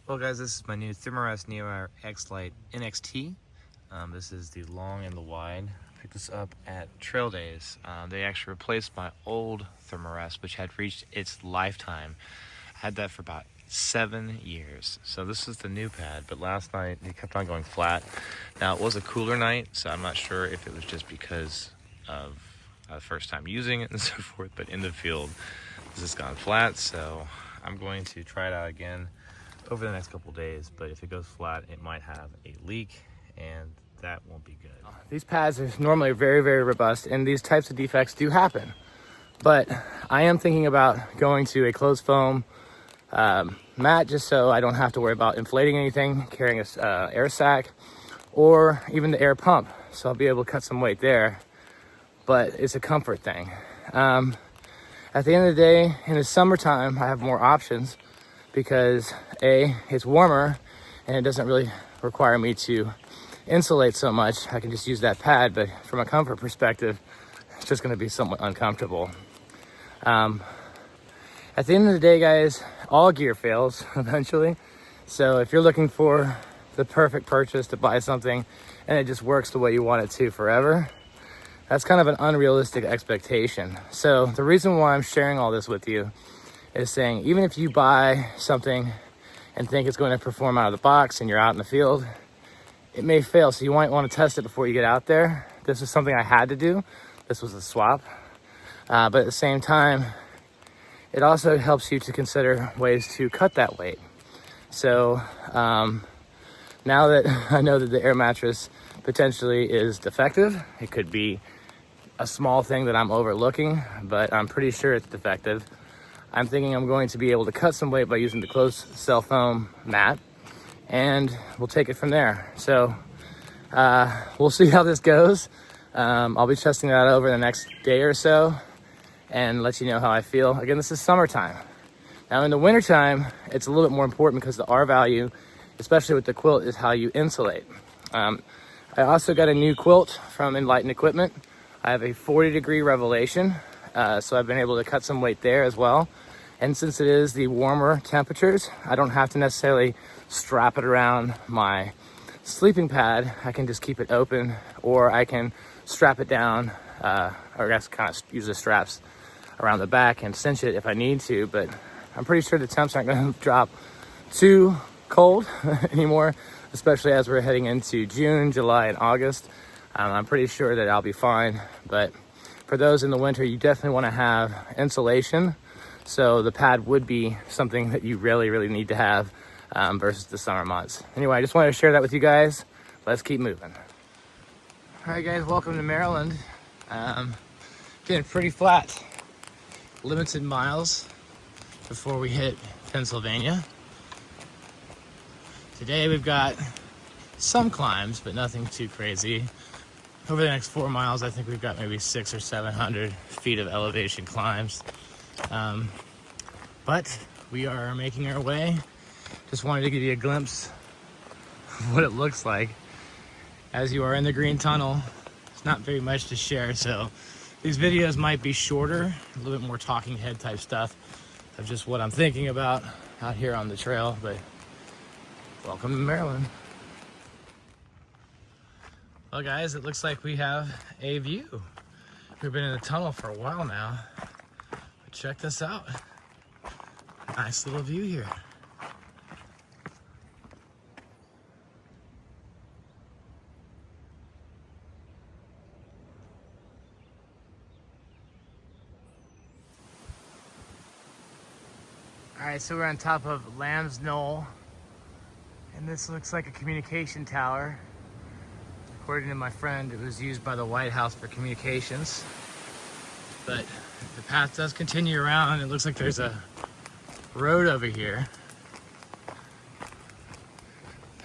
Well guys, this is my new Thermarest Neo Air X-Lite NXT. This is the long and the wide. I picked this up at Trail Days. They actually replaced my old Thermarest, which had reached its lifetime. I had that for about 7 years. So this is the new pad, but last night it kept on going flat. Now it was a cooler night, so I'm not sure if it was just because of the first time using it and so forth, but in the field this has gone flat, so I'm going to try it out again over the next couple days. But if it goes flat, it might have a leak, and that won't be good. These pads are normally very, very robust, and these types of defects do happen. But I am thinking about going to a closed foam mat, just so I don't have to worry about inflating anything, carrying a air sac, or even the air pump. So I'll be able to cut some weight there, but it's a comfort thing. At the end of the day, in the summertime, I have more options because A, it's warmer and it doesn't really require me to insulate so much. I can just use that pad, but from a comfort perspective, it's just gonna be somewhat uncomfortable. At the end of the day, guys, all gear fails eventually. So if you're looking for the perfect purchase to buy something and it just works the way you want it to forever, that's kind of an unrealistic expectation. So the reason why I'm sharing all this with you is saying, even if you buy something and think it's going to perform out of the box and you're out in the field, it may fail. So you might want to test it before you get out there. This is something I had to do. This was a swap. But at the same time, it also helps you to consider ways to cut that weight. So now that I know that the air mattress potentially is defective, it could be a small thing that I'm overlooking, but I'm pretty sure it's defective. I'm thinking I'm going to be able to cut some weight by using the closed cell foam mat, and we'll take it from there. So we'll see how this goes. I'll be testing that over the next day or so and let you know how I feel. Again, this is summertime. Now in the wintertime, it's a little bit more important because the R value, especially with the quilt, is how you insulate. I also got a new quilt from Enlightened Equipment. I have a 40-degree Revelation, so I've been able to cut some weight there as well. And since it is the warmer temperatures, I don't have to necessarily strap it around my sleeping pad. I can just keep it open, or I can strap it down, or I guess kind of use the straps around the back and cinch it if I need to. But I'm pretty sure the temps aren't going to drop too cold anymore, especially as we're heading into June, July, and August. I'm pretty sure that I'll be fine. But for those in the winter, you definitely want to have insulation. So the pad would be something that you really, really need to have versus the summer months. Anyway, I just wanted to share that with you guys. Let's keep moving. All right, guys, welcome to Maryland. Getting pretty flat. Limited miles before we hit Pennsylvania. Today we've got some climbs, but nothing too crazy. Over the next 4 miles, I think we've got maybe 600 or 700 feet of elevation climbs. But we are making our way. Just wanted to give you a glimpse of what it looks like as you are in the green tunnel. It's not very much to share, so these videos might be shorter, a little bit more talking head type stuff of just what I'm thinking about out here on the trail. But welcome to Maryland. Well guys, it looks like we have a view. We've been in the tunnel for a while now. But check this out. Nice little view here. All right, so we're on top of Lamb's Knoll, and this looks like a communication tower. According to my friend, it was used by the White House for communications. But the path does continue around. It looks like there's a road over here.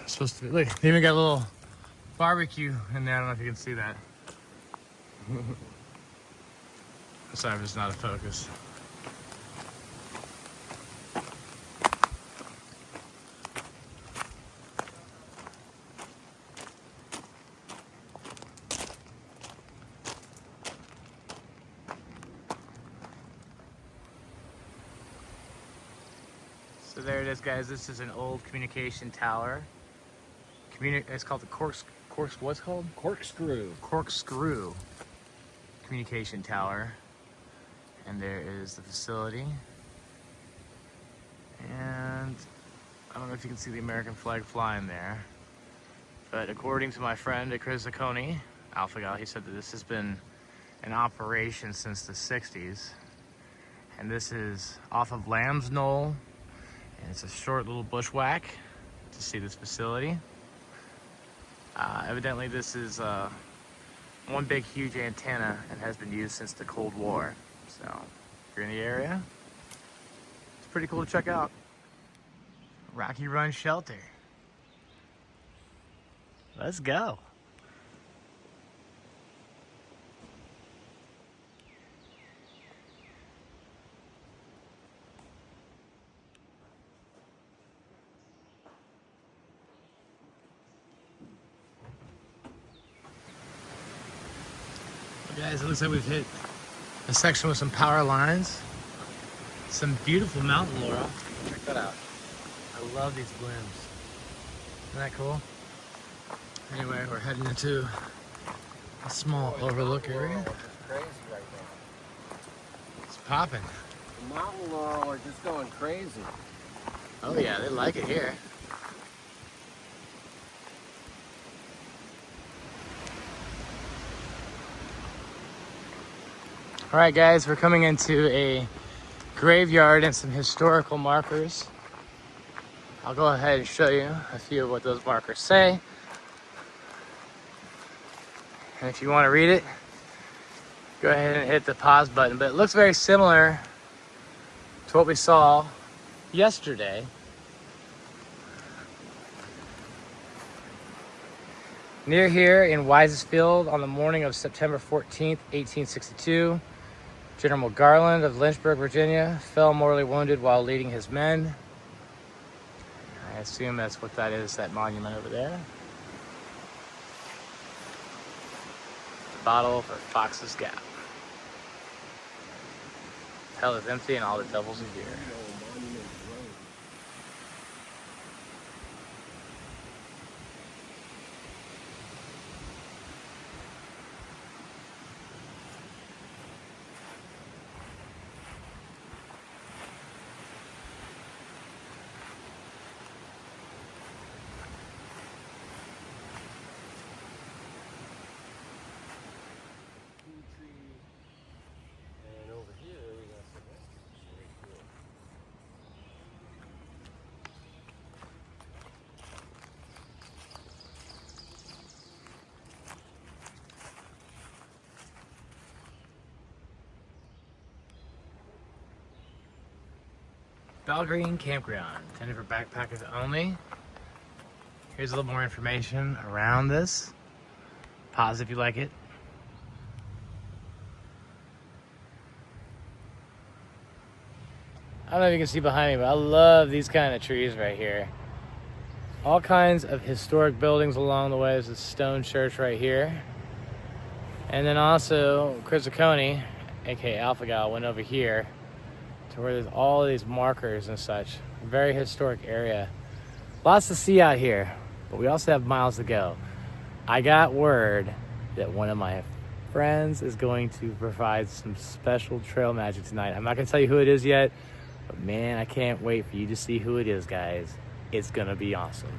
It's supposed to be, look, they even got a little barbecue in there. I don't know if you can see that. Sorry, I'm just not a focus. So there it is, guys. This is an old communication tower. It's called the what's it called? Corkscrew communication tower. And there is the facility. And I don't know if you can see the American flag flying there. But according to my friend Chris Zacconi, Alpha Gal, he said that this has been in operation since the 60s. And this is off of Lamb's Knoll. And it's a short little bushwhack to see this facility. Evidently this is one big huge antenna and has been used since the Cold War. So if you're in the area, it's pretty cool to check out. Rocky Run Shelter. Let's go. Guys, it looks like we've hit a section with some power lines. Some beautiful mountain laurel. Check that out. I love these blooms. Isn't that cool? Anyway, we're heading into a small overlook area. Crazy right now. It's popping. The mountain laurel are just going crazy. Oh yeah, they like it here. All right, guys, we're coming into a graveyard and some historical markers. I'll go ahead and show you a few of what those markers say. And if you want to read it, go ahead and hit the pause button. But it looks very similar to what we saw yesterday. Near here in Weisesfield on the morning of September 14th, 1862, General Garland of Lynchburg, Virginia, fell mortally wounded while leading his men. I assume that's what that is, that monument over there. Bottle for Fox's Gap. Hell is empty and all the devils are here. And over here we got some very cool. Belgreen Campground, intended for backpackers only. Here's a little more information around this. Pause if you like it. I don't know if you can see behind me, but I love these kind of trees right here. All kinds of historic buildings along the way. There's a stone church right here. And then also, Chris Zacconi, aka Alpha Gal, went over here to where there's all these markers and such. A very historic area. Lots to see out here, but we also have miles to go. I got word that one of my friends is going to provide some special trail magic tonight. I'm not gonna tell you who it is yet, but man, I can't wait for you to see who it is, guys. It's gonna be awesome.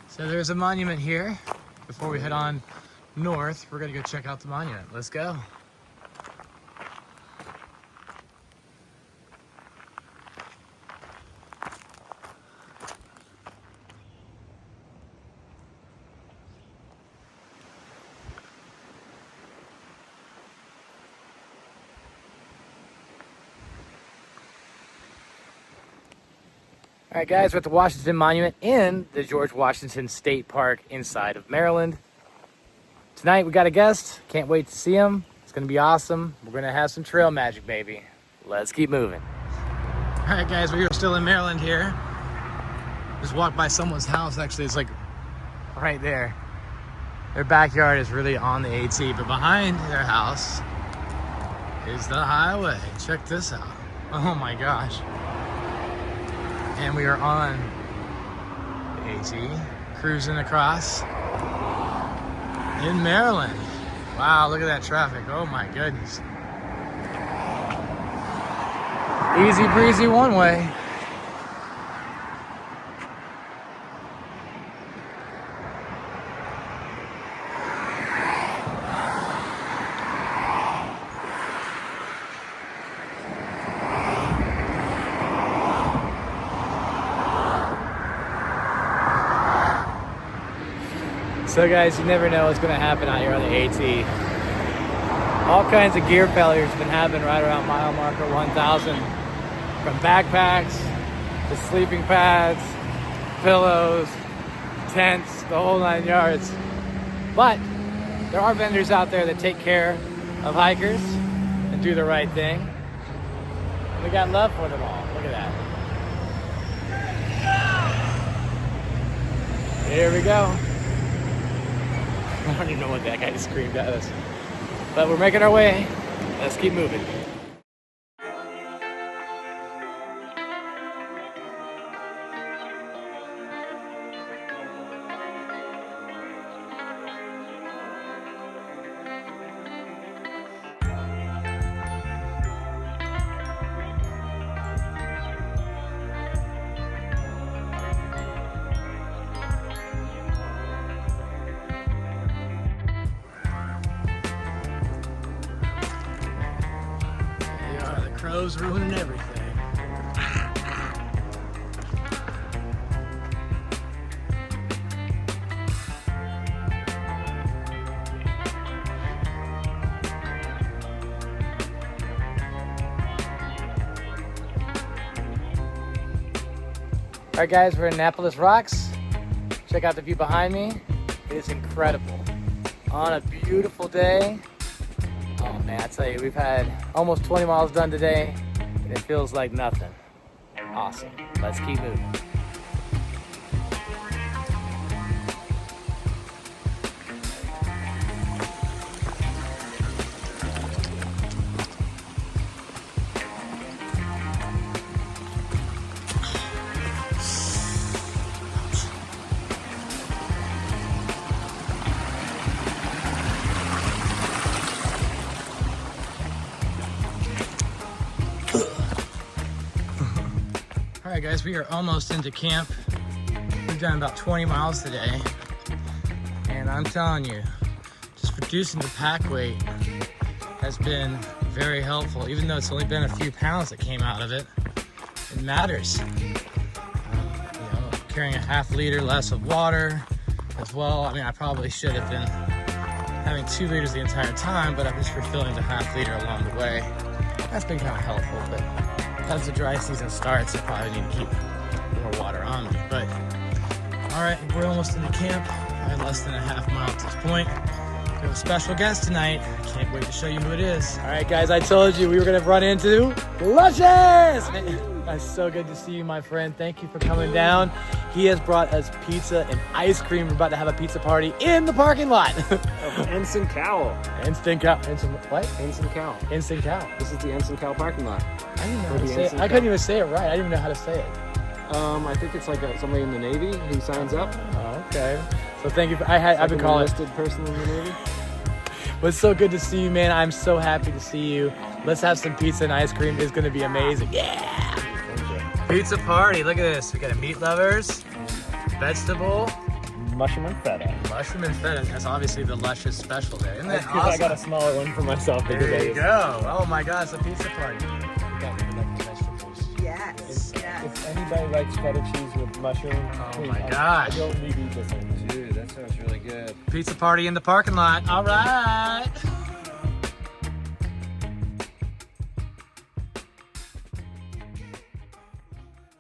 So there's a monument here. Before we head on north, we're gonna go check out the monument. Let's go. All right, guys, we're at the Washington Monument in the George Washington State Park inside of Maryland. Tonight, we got a guest. Can't wait to see him. It's going to be awesome. We're going to have some trail magic, baby. Let's keep moving. All right, guys, we are still in Maryland here. Just walked by someone's house. Actually, it's like right there. Their backyard is really on the AT, but behind their house is the highway. Check this out. Oh my gosh. And we are on the AT, cruising across in Maryland. Wow, look at that traffic. Oh my goodness. Easy breezy one way. So guys, you never know what's going to happen out here on the AT. All kinds of gear failures have been happening right around mile marker 1,000. From backpacks to sleeping pads, pillows, tents, the whole 9 yards. But there are vendors out there that take care of hikers and do the right thing. We got love for them all. Look at that. Here we go. I don't even know what that guy just screamed at us. But we're making our way. Let's keep moving. Crows ruining everything. All right guys, we're in Annapolis Rocks. Check out the view behind me. It is incredible. On a beautiful day. Oh man, I tell you, we've had almost 20 miles done today, and it feels like nothing. Awesome. Let's keep moving. All right guys, we are almost into camp. We've done about 20 miles today. And I'm telling you, just reducing the pack weight has been very helpful. Even though it's only been a few pounds that came out of it, it matters. Carrying a ½ liter less of water as well. I mean, I probably should have been having 2 liters the entire time, but I'm just refilling the ½ liter along the way. That's been kind of helpful, but as the dry season starts, I probably need to keep more water on me. But all right, we're almost into camp. Probably less than a ½ mile at this point. We have a special guest tonight. Can't wait to show you who it is. All right, guys, I told you we were gonna run into Luscious. It's so good to see you, my friend. Thank you for coming down. He has brought us pizza and ice cream. We're about to have a pizza party in the parking lot. Ensign Cowell. Ensign Cowell. What? Ensign Cowell. Ensign Cowell. This is the Ensign Cowell parking lot. I didn't know how to say it. I couldn't even say it right. I didn't even know how to say it. I think it's like somebody in the Navy who signs up. Oh, okay. So thank you. I've been calling enlisted person in the Navy. Well, it's so good to see you, man. I'm so happy to see you. Let's have some pizza and ice cream. It's going to be amazing. Yeah. Pizza party. Look at this. We got meat lovers, vegetable, Mushroom and feta. mushroom and feta. That's obviously the Luscious special there. Isn't that That's 'cause awesome? I got a smaller one for myself. There you go. Oh my God, it's a pizza party. We got the vegetables. Yes, yes. If anybody likes feta cheese with mushroom, Oh my gosh. I don't need to eat this one. Dude, that sounds really good. Pizza party in the parking lot. All right.